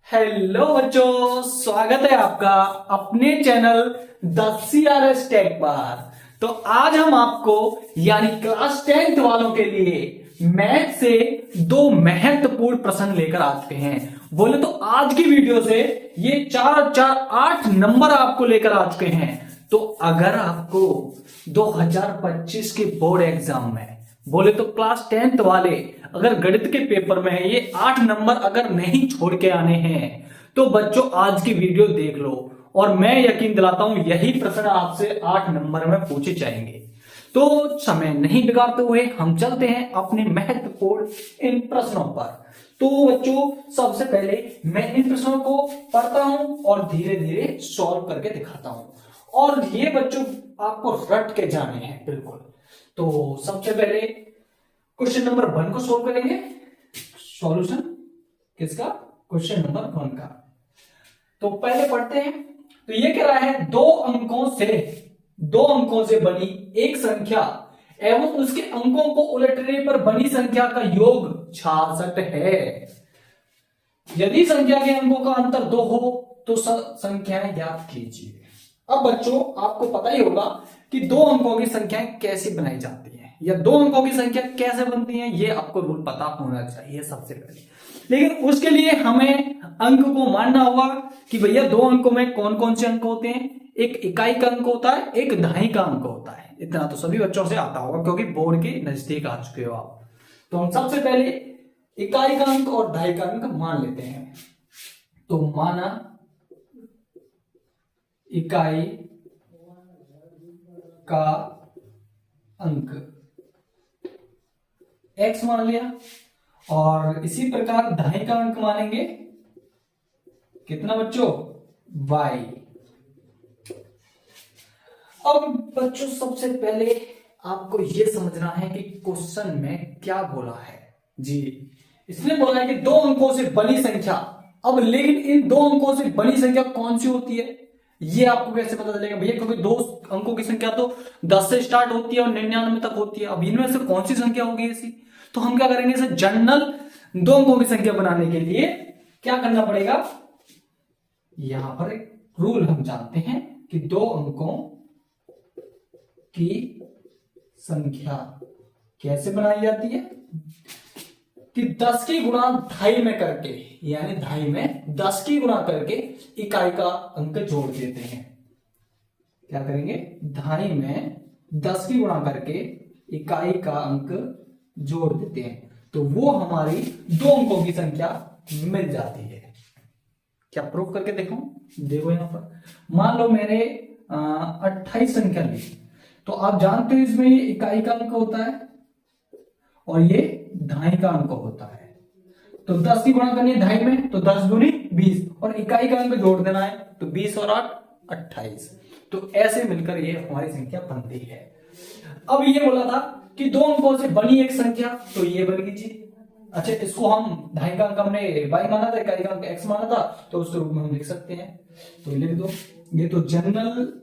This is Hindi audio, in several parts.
हेलो बच्चों, स्वागत है आपका अपने चैनल द CRS टेक पर। तो आज हम आपको यानी क्लास 10th वालों के लिए मैथ से दो महत्वपूर्ण प्रश्न लेकर आते हैं। बोले तो आज की वीडियो से ये 4 नंबर आपको लेकर आ चुके हैं। तो अगर आपको 2025 के बोर्ड एग्जाम में बोले तो क्लास 10th वाले अगर गणित के पेपर में ये 8 नंबर अगर नहीं छोड़ के आने हैं तो बच्चों आज की वीडियो देख लो और मैं यकीन दिलाता हूं यही प्रश्न आपसे 8 नंबर में पूछे जाएंगे। तो समय नहीं बिगाड़ते हुए हम चलते हैं अपने महत्वपूर्ण इन प्रश्नों पर। तो बच्चों सबसे पहले मैं इन प्रश्नों को पढ़ता हूं और धीरे धीरे सॉल्व करके दिखाता हूं और ये बच्चों आपको रट के जाने हैं बिल्कुल। तो सबसे पहले क्वेश्चन नंबर 1 को सोल्व करेंगे। सॉल्यूशन किसका? क्वेश्चन नंबर 1 का। तो पहले पढ़ते हैं। तो ये कह रहा है दो अंकों से बनी एक संख्या एवं उसके अंकों को उलटने पर बनी संख्या का योग 66 है। यदि संख्या के अंकों का अंतर 2 हो तो संख्याएं ज्ञात कीजिए। अब बच्चों आपको पता ही होगा कि दो अंकों की संख्याएं कैसे बनाई जाती हैं या दो अंकों की संख्या कैसे बनती है, ये आपको रूल पता होना चाहिए सबसे पहले। लेकिन उसके लिए हमें अंक को मानना होगा कि भैया दो अंकों में कौन कौन से अंक होते हैं। एक इकाई का अंक होता है, एक दहाई का अंक होता है। इतना तो सभी बच्चों से आता होगा क्योंकि बोर्ड के नजदीक आ चुके हो आप। तो हम सबसे पहले इकाई का अंक और दहाई का अंक मान लेते हैं। तो माना इकाई का अंक x मान लिया और इसी प्रकार दहाई का अंक मानेंगे कितना बच्चों? y। अब बच्चों सबसे पहले आपको यह समझना है कि क्वेश्चन में क्या बोला है जी। इसने बोला है कि दो अंकों से बनी संख्या। अब लेकिन इन दो अंकों से बनी संख्या कौन सी होती है ये आपको कैसे पता चलेगा भैया? क्योंकि दो अंकों की संख्या तो 10 से स्टार्ट होती है और 99 तक होती है। अब इनमें से कौन सी संख्या होगी ऐसी? तो हम क्या करेंगे, इसे जनरल दो अंकों की संख्या बनाने के लिए क्या करना पड़ेगा, यहां पर एक रूल हम जानते हैं कि दो अंकों की संख्या कैसे बनाई जाती है कि 10 की गुणा ढाई में करके, यानी ढाई में 10 की गुणा करके इकाई का अंक जोड़ देते हैं। क्या करेंगे? ढाई में 10 की गुणा करके इकाई का अंक जोड़ देते हैं तो वो हमारी दो अंकों की संख्या मिल जाती है। क्या प्रूफ करके देखो? देखो यहां पर मान लो मैंने 28 संख्या ली तो आप जानते हो इसमें ये इकाई का अंक होता है और ये ढाई का अंक होता है। तो 10 की गुणा करनी है ढाई में तो 10 दूनी 20 और इकाई का अंक जोड़ देना है तो 20 और 8 28। तो ऐसे मिलकर ये हमारी संख्या बनती है। अब ये बोला था कि दो अंकों से बनी एक संख्या तो ये बन गई जी। अच्छा, इसको हम ढाई का अंक हमने y माना था, इकाई का अंक x माना था तो उस रूप में हम लिख सकते हैं। तो लिख दो। ये तो जनरल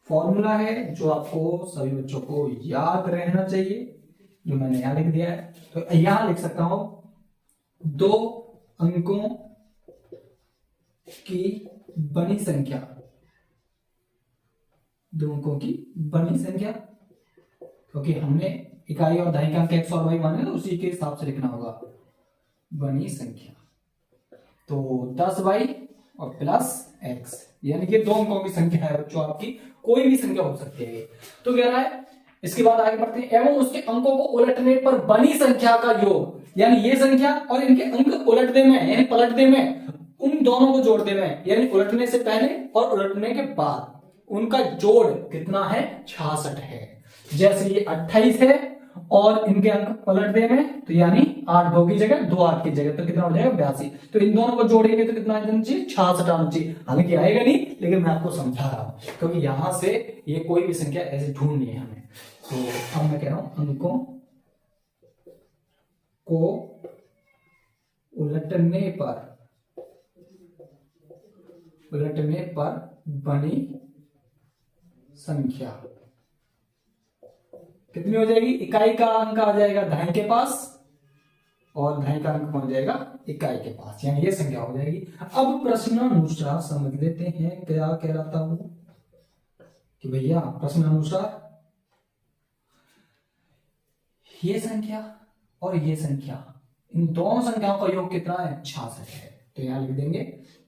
फॉर्मूला है जो आपको सभी बच्चों को याद रहना चाहिए, जो मैंने यहां लिख दिया है। तो यहां लिख सकता हूं दो अंकों की बनी संख्या, दो अंकों की बनी संख्या, क्योंकि हमने इकाई और दहाई का अंक x और y माने तो उसी के हिसाब से लिखना होगा बनी संख्या। तो 10y और प्लस x, यानी कि दो अंकों की संख्या है बच्चों, आपकी कोई भी संख्या हो सकती है। तो कह रहा है इसके बाद आगे बढ़ते हैं, एवं उसके अंकों को उलटने पर बनी संख्या का योग, यानी ये संख्या और इनके अंक उलटने में यानी पलटने में उन दोनों को जोड़ने में, यानी उलटने से पहले और उलटने के बाद उनका जोड़ कितना है? 66 है। जैसे ये 28 है और इनके अंक पलटने में तो यानी 8 2 की जगह 2 8 की जगह तो कितना हो जाएगा? 82। तो इन दोनों को जोड़ेंगे तो कितना आना चाहिए? 66 आना चाहिए। हालांकि आएगा नहीं लेकिन मैं आपको समझा रहा हूं क्योंकि यहां से ये कोई भी संख्या ऐसे ढूंढनी है हमें। तो अब मैं कह रहा हूं अंकों को उलटने पर बनी संख्या कितनी हो जाएगी? इकाई का अंक आ जाएगा ढाई के पास और धन का अंक पहुंच जाएगा इकाई के पास, यानी ये संख्या हो जाएगी। अब प्रश्नानुसार समझ लेते हैं क्या कह रहा था वो कि भैया प्रश्नानुसार ये संख्या और ये संख्या, इन दोनों संख्याओं का योग कितना है? 66 है। तो यहां लिख देंगे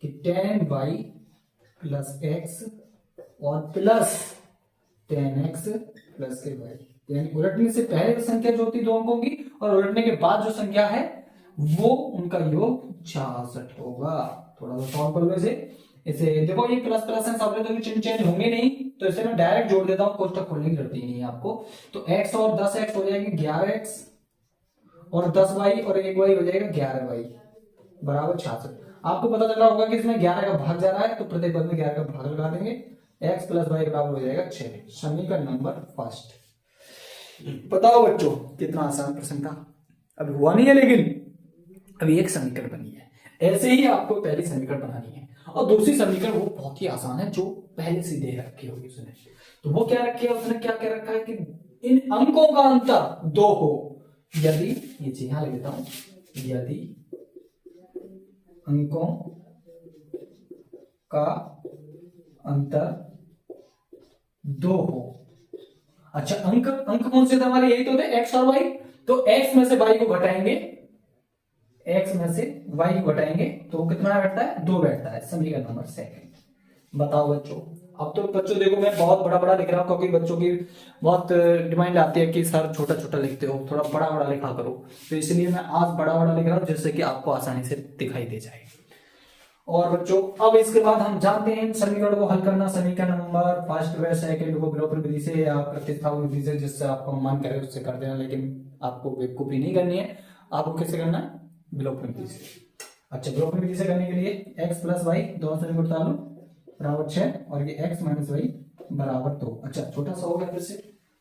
कि 10y प्लस x और प्लस 10x प्लस के y, यानी उलटने से पहले संख्या जो होती है 2 अंकों की और उलटने के बाद जो संख्या है वो उनका योग 66 होगा। थोड़ा सा सॉल्व कर लो इसे देखो, ये प्लस प्लस है, सब तो चिन्ह चेंज होंगे नहीं, तो इसे मैं डायरेक्ट जोड़ देता हूं, कोष्टक खोलने की जरूरत ही नहीं है आपको। तो x और 10x हो जाएंगे 11x और 10y और 1y हो जाएगा 11y बराबर 66। आपको पता चल रहा होगा कि इसमें 11 का भाग जा रहा है, तो प्रत्येक पद में 11 का भाग लगा देंगे, x प्लस y बराबर हो जाएगा 6। समीकरण नंबर फर्स्ट। बताओ बच्चों कितना आसान प्रश्न था, अभी हुआ नहीं है लेकिन अभी एक समीकरण बनी है। ऐसे ही आपको पहली समीकरण बनानी है और दूसरी समीकरण वो बहुत ही आसान है जो पहले से दे रखी होगी उसने। तो वो क्या रखी है उसने, क्या कह रखा है कि इन अंकों का अंतर 2 हो यदि, ये यहां लिख देता हूं, यदि अंकों का अंतर 2 हो। अच्छा अंक कौन से थे हमारे? यही तो थे x और y। तो x में से y को घटाएंगे, x में से y को घटाएंगे तो कितना बैठता है? 2 बैठता है। समीकरण नंबर सेकंड। बताओ बच्चों, अब तो बच्चों देखो मैं बहुत बड़ा बड़ा लिख रहा हूं क्योंकि बच्चों की बहुत डिमांड आती है कि सर छोटा छोटा लिखते हो, थोड़ा बड़ा बड़ा लिखा करो, तो इसलिए मैं आज बड़ा बड़ा लिख रहा हूं जिससे कि आपको आसानी से दिखाई दे जाए। और बच्चों अब इसके बाद हम जानते हैं समीकरण को हल करना। समीकरण नंबर फर्स्ट व सेकंड को विलोपन विधि से या प्रतिस्थापन विधि से, जिससे आपको मन करे उससे कर देना, लेकिन आपको बेवकूफी नहीं करनी है। आपको कैसे करना है? विलोपन विधि से। अच्छा विलोपन विधि से करने के लिए x प्लस वाई दोनों से निकलता लो बराबर 6 और ये x माइनस वाई बराबर 2। अच्छा छोटा सा हो गया, फिर से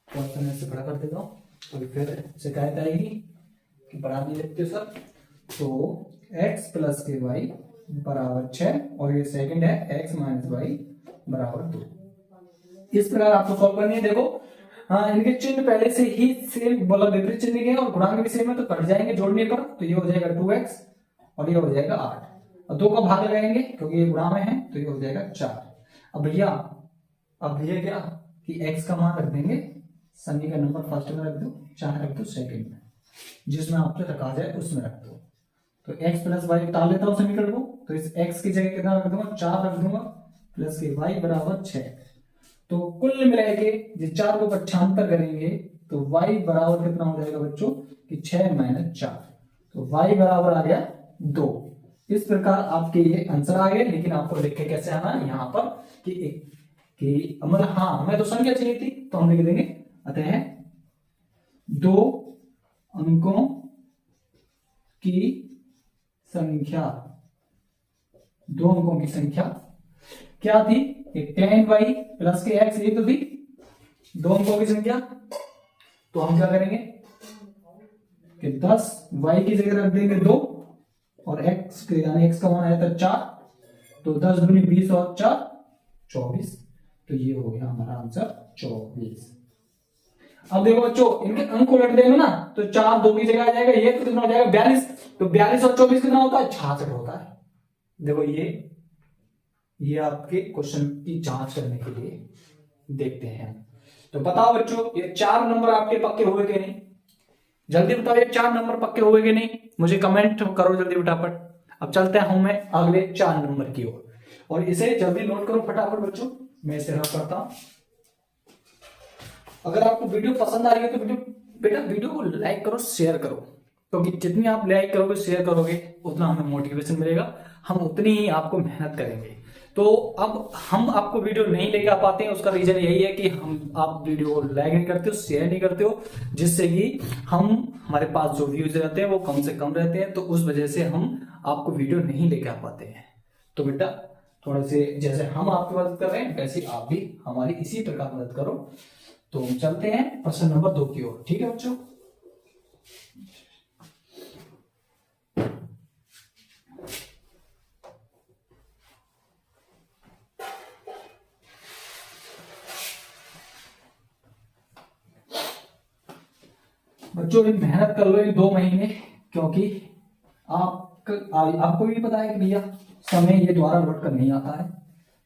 क्वेश्चन में से बड़ा कर देता हूँ तो फिर शिकायत आएगी कि बड़ा नहीं लिखते सर। तो x प्लस के वाई बराबर 6 और ये सेकंड है x माइनस वाई बराबर 2। इस प्रकार आपको सॉल्व करनी है। देखो हाँ इनके चिन्ह पहले से ही सेम बोला, विपरीत चिन्ह के और गुणांक भी सेम है तो कट जाएंगे जोड़ने पर, तो ये हो जाएगा 2x और ये हो जाएगा 8 और 2 का भाग लगाएंगे क्योंकि ये गुणा में है तो ये हो जाएगा 4। अब भैया क्या कि x का मान रख देंगे समीकरण नंबर फर्स्ट में रख दो, चाहे रख दो सेकंड में, जिसमें आपसे रखा जाए उसमें रख दो। तो x प्लस वाई टाल लेता हूं समीकरण को, तो इस x की जगह कितना रख दूंगा? 4 रख दूंगा प्लस के y बराबर 6। तो कुल मिला के ये 4 को पक्षांतर करेंगे तो y बराबर कितना हो जाएगा बच्चों कि 6 माइनस 4, तो y बराबर आ गया 2। इस प्रकार आपके ये आंसर आ गए। लेकिन आपको लिख के कैसे आना है यहाँ पर कि मतलब हाँ हमें तो संख्या चाहिए थी तो हम लिख देंगे अतः 2 अंकों की संख्या, 2 अंकों की संख्या क्या थी? 10y प्लस के x, ये तो थी 2 अंकों की संख्या। तो हम क्या करेंगे कि 10y की जगह रख देंगे 2 और x के यानी x का मान आया था 4, तो 10 दूनी 20 और 4 24, तो ये हो गया हमारा आंसर 24। अब देखो बच्चों इनके अंक उलट देंगे ना तो 4 2 की जगह आ जाएगा, ये तो कितना हो जाएगा 42, तो 42 और 24 कितना होता है? 66 होता है। देखो ये आपके क्वेश्चन की जांच करने के लिए देखते हैं। तो बताओ बच्चों ये 4 नंबर आपके पक्के हुए कि नहीं? जल्दी बताओ ये 4 नंबर पक्के हुए कि नहीं? मुझे कमेंट करो जल्दी फटाफट। अब चलते हैं मैं अगले 4 नंबर की ओर और इसे जल्दी नोट करो फटाफट बच्चों, मैं इसे रख करता हूं। अगर आपको वीडियो पसंद आ रही है तो वीडियो को लाइक करो, शेयर करो, क्योंकि जितनी आप लाइक करोगे शेयर करोगे उतना हमें मोटिवेशन मिलेगा, हम उतनी ही आपको मेहनत करेंगे। तो अब हम आपको वीडियो नहीं लेके आ पाते हैं, उसका रीजन यही है कि आप वीडियो को लाइक नहीं करते हो, शेयर नहीं करते हो, जिससे कि हमारे पास जो व्यूज रहते हैं वो कम से कम रहते हैं, तो उस वजह से हम आपको वीडियो नहीं लेके आ पाते हैं। तो बेटा थोड़ा से जैसे हम आपकी मदद कर रहे हैं वैसे आप भी हमारी इसी प्रकार मदद करो। तो हम चलते हैं प्रश्न नंबर 2 की ओर। ठीक है बच्चों, मेहनत कर लो, ये 2 महीने क्योंकि आपको भी पता है कि भैया समय ये दोबारा लौट कर नहीं आता है।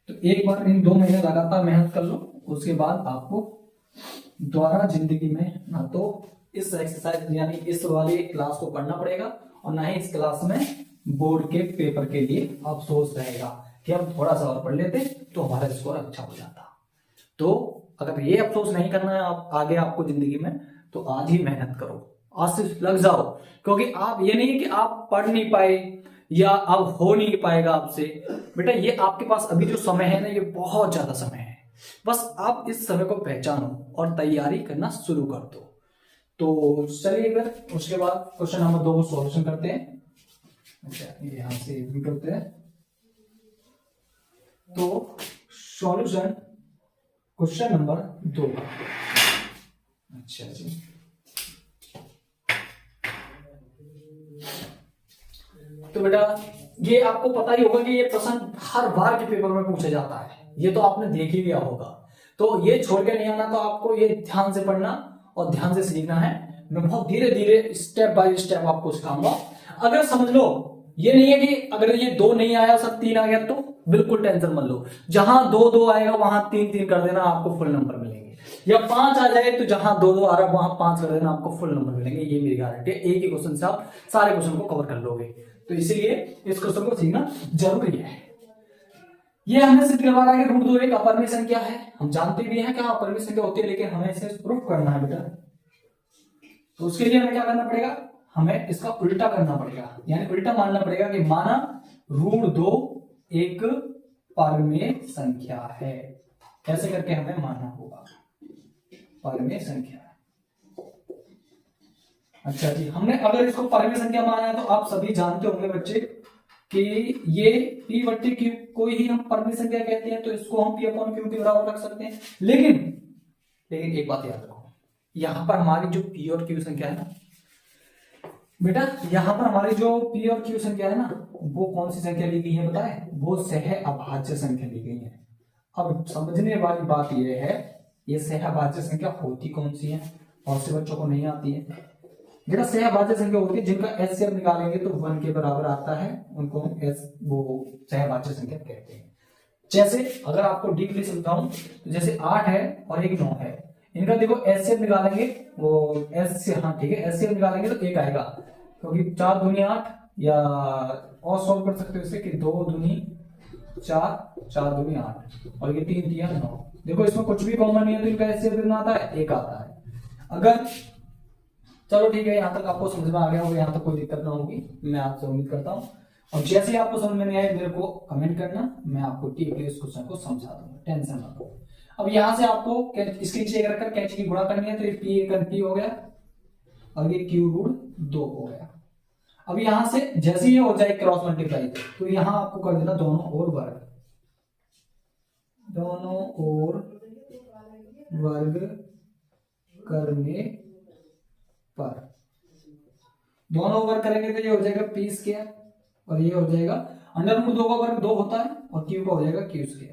तो एक बार इन 2 महीने लगातार मेहनत कर लो, उसके बाद आपको दोबारा जिंदगी में ना तो इस एक्सरसाइज यानी इस वाली क्लास को पढ़ना पड़ेगा और ना ही इस क्लास में बोर्ड के पेपर के लिए अफसोस रहेगा कि हम थोड़ा सा और पढ़ लेते तो हमारा स्कोर अच्छा हो जाता। तो अगर ये अफसोस नहीं करना है आप आगे आपको जिंदगी में, तो आज ही मेहनत करो, आज से लग जाओ। क्योंकि आप ये नहीं कि आप पढ़ नहीं पाए या अब हो नहीं पाएगा आपसे, बेटा ये आपके पास अभी जो समय है ना, ये बहुत ज्यादा समय है। बस आप इस समय को पहचानो और तैयारी करना शुरू कर दो। तो चलिए फिर उसके बाद क्वेश्चन नंबर 2 को सॉल्यूशन करते हैं। अच्छा, यहां से भी करते हैं। तो सॉल्यूशन क्वेश्चन नंबर 2। अच्छा जी, तो बेटा ये आपको पता ही होगा कि ये प्रश्न हर बार के पेपर में पूछा जाता है, ये तो आपने देख ही लिया होगा। तो ये छोड़ के नहीं आना, तो आपको ये ध्यान से पढ़ना और ध्यान से सीखना है। मैं बहुत धीरे धीरे स्टेप बाय स्टेप आपको सिखाऊंगा। अगर समझ लो, ये नहीं है कि अगर ये 2 नहीं आया सब 3 आ गया, तो बिल्कुल टेंशन मत लो। जहां 2-2 आएगा वहां 3-3 कर देना, आपको फुल नंबर मिलेंगे। या 5 आ जाए तो जहां 2-2 आ रहा है वहां 5 कर देना, आपको फुल नंबर मिलेंगे। ये मेरी गारंटी है, एक ही क्वेश्चन से आप सारे क्वेश्चन को कवर कर लोगे। तो इसीलिए इस क्वेश्चन को सीखना जरूरी है। ये हमने सिद्ध करवा रहा है कि √2 एक अपरिमेय संख्या है। हम जानते भी हैं कि अपरिमेय संख्या होती है, लेकिन हमें इसे प्रूफ करना है बेटा। तो उसके लिए हमें क्या करना पड़ेगा, हमें इसका उल्टा करना पड़ेगा, यानी उल्टा मानना पड़ेगा कि माना √2 एक परमेय संख्या है। कैसे करके हमें मानना होगा, परमेय संख्या। अच्छा जी, हमने अगर इसको परमेय संख्या माना है तो आप सभी जानते होंगे बच्चे कि ये P/Q को ही हम परमेय संख्या कहते हैं, तो इसको हम P/Q के बराबर रख सकते हैं। लेकिन एक बात याद रखो, यहां पर हमारी जो P और Q संख्या है ना बेटा, यहां पर हमारी जो P और Q संख्या है ना, वो कौन सी संख्या ली गई है पता है, वो सहअभाज्य संख्या ली गई है। अब समझने वाली बात यह है, ये सहअभाज्य संख्या होती कौन सी है, बहुत से बच्चों को नहीं आती है। बेटा सहअभाज्य संख्या होती है जिनका एचसीएफ निकालेंगे तो 1 के बराबर आता है, उनको हम वो सहअभाज्य संख्या कहते हैं। जैसे अगर आपको डीपली समझाऊं तो जैसे 8 है और एक 9 है, इनका देखो एचसीएफ निकालेंगे, वो हाँ ठीक है, एचसीएफ निकालेंगे तो 1 आएगा, क्योंकि 4 दूनी 8, या और सॉल्व कर सकते हो इसे कि 2 दूनी 4, 4 दूनी 8 और ये 3 दिया 9। देखो इसमें कुछ भी कॉमन नहीं है तो इनका एचसीएफ कितना आता है, 1 आता है। अगर चलो ठीक है, यहां तक आपको समझ में आ गया होगा, यहां तक कोई दिक्कत ना होगी, मैं आपसे उम्मीद करता हूं। और जैसे ही आपको समझ में नहीं आए मेरे को कमेंट करना, मैं आपको ठीक है इस क्वेश्चन को समझा दूंगा, टेंशन मत लो। अब यहां से आपको इसके नीचे रखकर कैंची की गुणा करनी है, तो ये P हो गया और ये Q√2 हो गया। अब यहां से जैसे ये हो जाए क्रॉस मल्टीप्लाई, तो यहां आपको कर देना दोनों ओर वर्ग, दोनों ओर वर्ग करने पर, दोनों वर्ग करेंगे तो ये हो जाएगा P² और ये हो जाएगा √2 का वर्ग 2 होता है और Q का हो जाएगा Q²।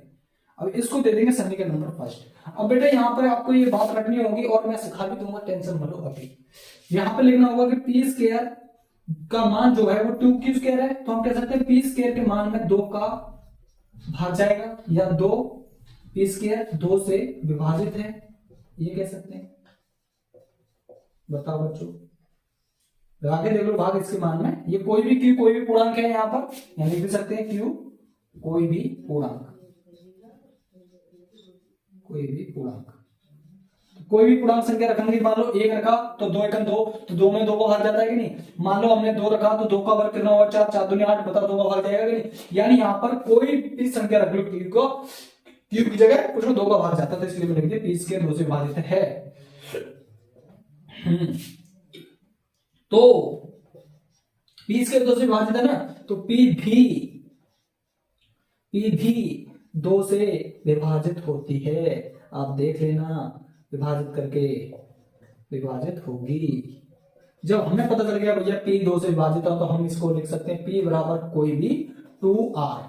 अब इसको दे देंगे समीकरण नंबर फर्स्ट। अब बेटा यहाँ पर आपको ये बात रखनी होगी और मैं सिखा भी दूंगा, टेंशन मत लो। अभी यहाँ पर लिखना होगा कि P² का मान जो है वो 2Q² है, तो हम कह सकते हैं P² के मान में 2 का भाग जाएगा, या 2 P² 2 से विभाजित है, ये कह सकते हैं। बताओ बच्चों, आगे देख लो भाग इसके मान में, ये कोई भी Q कोई भी पूर्णांक है, यहाँ पर यहाँ लिख भी सकते हैं Q कोई भी पूर्णांक, कोई भी पूर्णांक, कोई भी पूर्णांक संख्या रखेंगे। मान लो 1 रखा तो 2 × 2, तो 2 में 2 का भाग जाता है कि नहीं। मान लो हमने 2 रखा तो 2 का वर्ग करना होगा 4, 4 दूनी 8, बता 2 का भाग जाएगा कि नहीं। यानी यहाँ पर कोई भी संख्या रख लो Q को, Q की जगह उसमें 2 का भाग जाता है, तो इसलिए लिख दिया P² 2 से विभाजित है। तो P² 2 से विभाजित है ना, तो P भी 2 से विभाजित होती है। आप देख लेना, विभाजित करके विभाजित होगी। जब हमें पता चल गया भैया P 2 से विभाजित है, तो हम इसको लिख सकते हैं P बराबर कोई भी 2R,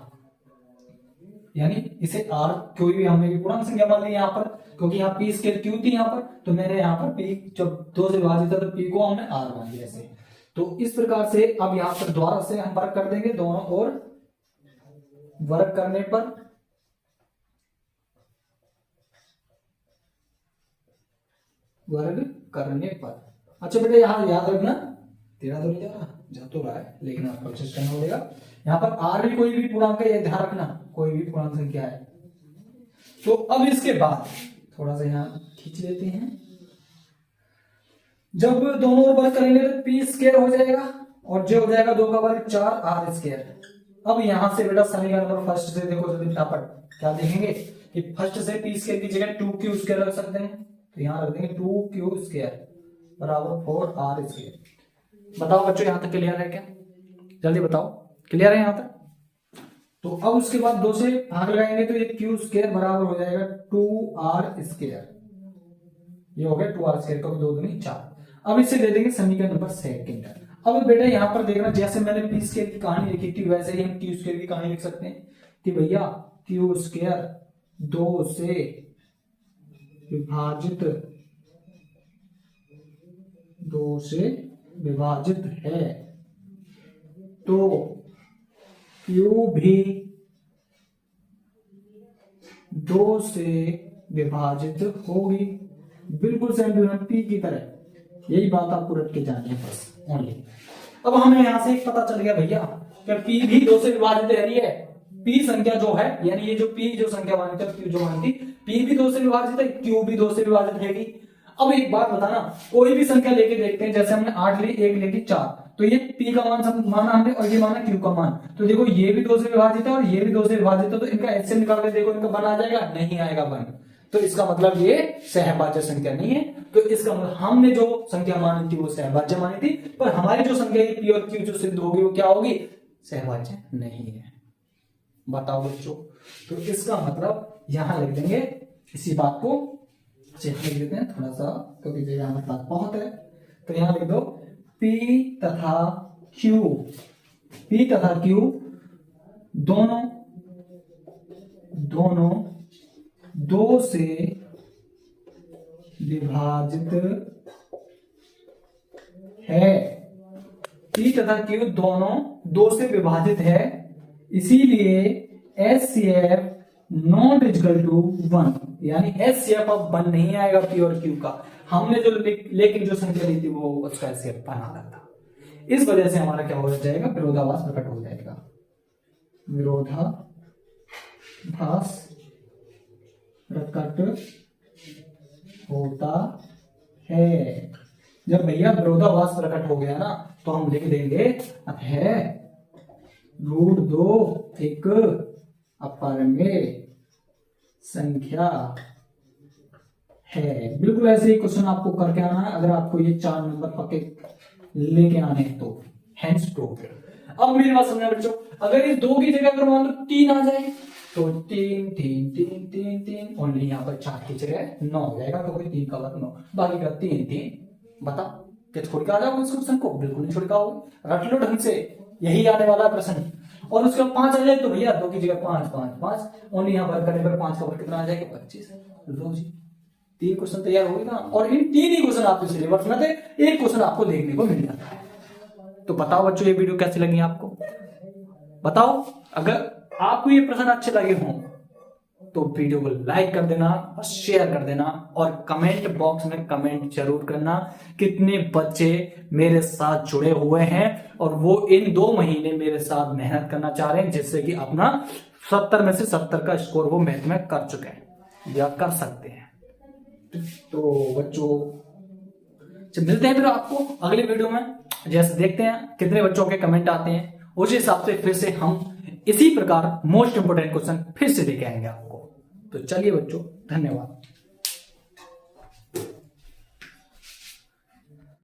यानी इसे R कोई भी हमने पूर्णांक संख्या मान ली यहाँ पर, क्योंकि यहाँ P² Q थी यहाँ पर, तो मैंने यहाँ पर P जब 2 से विभाजित था तो P को हमने R मान लिया ऐसे। तो इस प्रकार से अब यहां पर दोबारा से हम वर्क कर देंगे दोनों ओर। वर्क करने पर अच्छा बेटा यहां याद रखना, तेरा तो नहीं जा रहा, जा तो रहा है लेकिन आपको कोशिश करना पड़ेगा। यहां पर आर भी कोई भी पूर्णांक है, ध्यान रखना कोई भी पूर्णांक संख्या है। तो अब इसके बाद थोड़ा सा यहां खींच लेते हैं। जब दोनों ओर वर्ग करेंगे तो पी स्क्वायर हो जाएगा और जो हो जाएगा 2 का वर्ग 4 आर स्क्वायर। अब यहां से बेटा समीकरण नंबर फर्स्ट से देखो जल्दी फटाफट क्या देखेंगे कि फर्स्ट से पी स्क्वायर की जगह 2q स्क्वायर रख सकते हैं, तो यहां रख देंगे 2q स्क्वायर बराबर 4r स्क्वायर। बताओ बच्चों यहां तक क्लियर है क्या? जल्दी बताओ क्लियर है यहां तक? तो अब उसके बाद 2 से भाग लगाएंगे तो ये q स्क्वायर बराबर हो जाएगा 2r स्क्वायर। ये हो गया 2r स्क्वायर का 2 दूनी 4। अब इसे दे देंगे समीकरण नंबर सेकंड। अब बेटा यहां पर देखना जैसे मैंने पी स्क्वायर की कहानी लिखी थी वैसे ही हम क्यू स्क्वायर की कहानी लिख सकते हैं कि भैया क्यू स्क्वायर 2 से विभाजित है तो क्यू भी 2 से विभाजित होगी। बिल्कुल सेम पी की तरह, यही बात आपको रट के जानी है बस ओनली। अब हमें यहां से एक पता चल गया भैया कि पी भी 2 से विभाजित है रही है। पी संख्या जो है यानी ये जो पी जो संख्या मानी थी क्यू जो मानी थी पी भी 2 से विभाजित है, क्यू भी 2 से विभाजित रहेगी। अब एक बात बताना, कोई भी संख्या लेके देखते हैं, जैसे हमने 8 ली, 1 लेके 4, तो ये पी का मान माना हमने और ये माना क्यू का मान। तो देखो ये भी 2 से विभाजित है और ये भी 2 से विभाजित है, तो इनका एचसीएफ निकाल के देखो इनका बन आ जाएगा, नहीं आएगा बन। तो इसका मतलब ये सहभाज्य संख्या नहीं है। तो इसका मतलब हमने जो संख्या मानी थी वो सहभाज्य मानी थी, पर हमारी जो संख्या पी और क्यू जो सिद्ध होगी वो क्या होगी? सहभाज्य नहीं है। बताओ बच्चों, तो इसका मतलब यहां लिख देंगे इसी बात को लिख देते हैं थोड़ा सा, क्योंकि जगह हमारे पास बहुत है। तो यहां लिख दो P तथा Q दोनों 2 से विभाजित है। P तथा Q दोनों 2 से विभाजित है, इसीलिए HCF नॉट इक्वल टू 1, यानी HCF अब 1 नहीं आएगा P और Q का। हमने जो लेकिन जो संख्या ली थी वो उसका HCF बना रहा था। इस वजह से हमारा क्या हो जाएगा? विरोधाभास प्रकट हो जाएगा। विरोधाभास प्रकट होता है। जब भैया विरोधाभास प्रकट हो गया ना तो हम लिख देंगे अब है √2 एक अपरिमेय संख्या है। बिल्कुल ऐसे ही क्वेश्चन आपको करके आना है अगर आपको ये 4 नंबर पक्के लेके आने हैं तो। Hence proof. अब मेरी बात समझना बच्चों, अगर इस 2 की जगह अगर मान लो 3 आ जाए तो 3 ओनली यहाँ पर 4 की जगह 9 हो जाएगा, क्योंकि 3 का वर्ग 9, बाकी का 3। बता क्या छोड़ के आ जाओगे इस क्वेश्चन को? बिल्कुल नहीं छोड़ के आओगे, रट लो ढंग से, यही आने वाला प्रश्न। और उसका 5 आ जाए तो भैया 2 की जगह 5 ओनली यहाँ वर्ग करने पर 5 का वर्ग कितना आ जाएगा? 25। लो जी 3 क्वेश्चन तैयार हो गए ना, और इन 3 ही क्वेश्चन आपके सिलेबस में थे, एक क्वेश्चन आपको देखने को मिल जाता है। तो बताओ बच्चों ये वीडियो कैसी लगी आपको? बताओ, अगर आपको ये प्रश्न अच्छे लगे हों तो वीडियो को लाइक कर देना और शेयर कर देना, और कमेंट बॉक्स में कमेंट जरूर करना कितने बच्चे मेरे साथ जुड़े हुए हैं और वो इन 2 महीने मेरे साथ मेहनत करना चाह रहे हैं, जिससे कि अपना 70 में से 70 का स्कोर वो मैथ में कर चुके हैं या कर सकते हैं। तो बच्चों मिलते हैं फिर आपको अगले वीडियो में, जैसे देखते हैं कितने बच्चों के कमेंट आते हैं, उस हिसाब से फिर से हम इसी प्रकार मोस्ट इंपोर्टेंट क्वेश्चन फिर से लेके आएंगे आपको। तो चलिए बच्चों, धन्यवाद।